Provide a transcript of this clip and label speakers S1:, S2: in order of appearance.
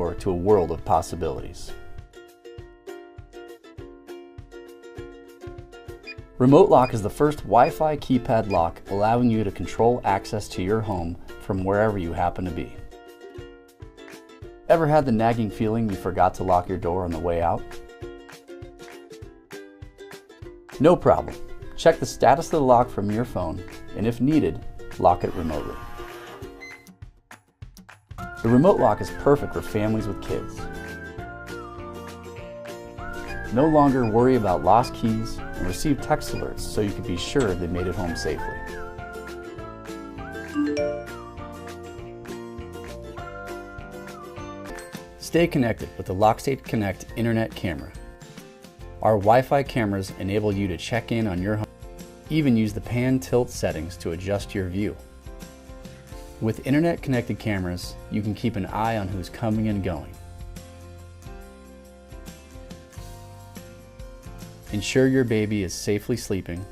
S1: door to a world of possibilities. Remote Lock is the first Wi-Fi keypad lock allowing you to control access to your home from wherever you happen to be. Ever had the nagging feeling you forgot to lock your door on the way out? No problem. Check the status of the lock from your phone, and if needed, lock it remotely. The Remote Lock is perfect for families with kids. No longer worry about lost keys and receive text alerts so you can be sure they made it home safely. Stay connected with the LockSafe Connect Internet camera. Our Wi-Fi cameras enable you to check in on your home, even use the pan tilt settings to adjust your view. With internet connected cameras, you can keep an eye on who's coming and going. Ensure your baby is safely sleeping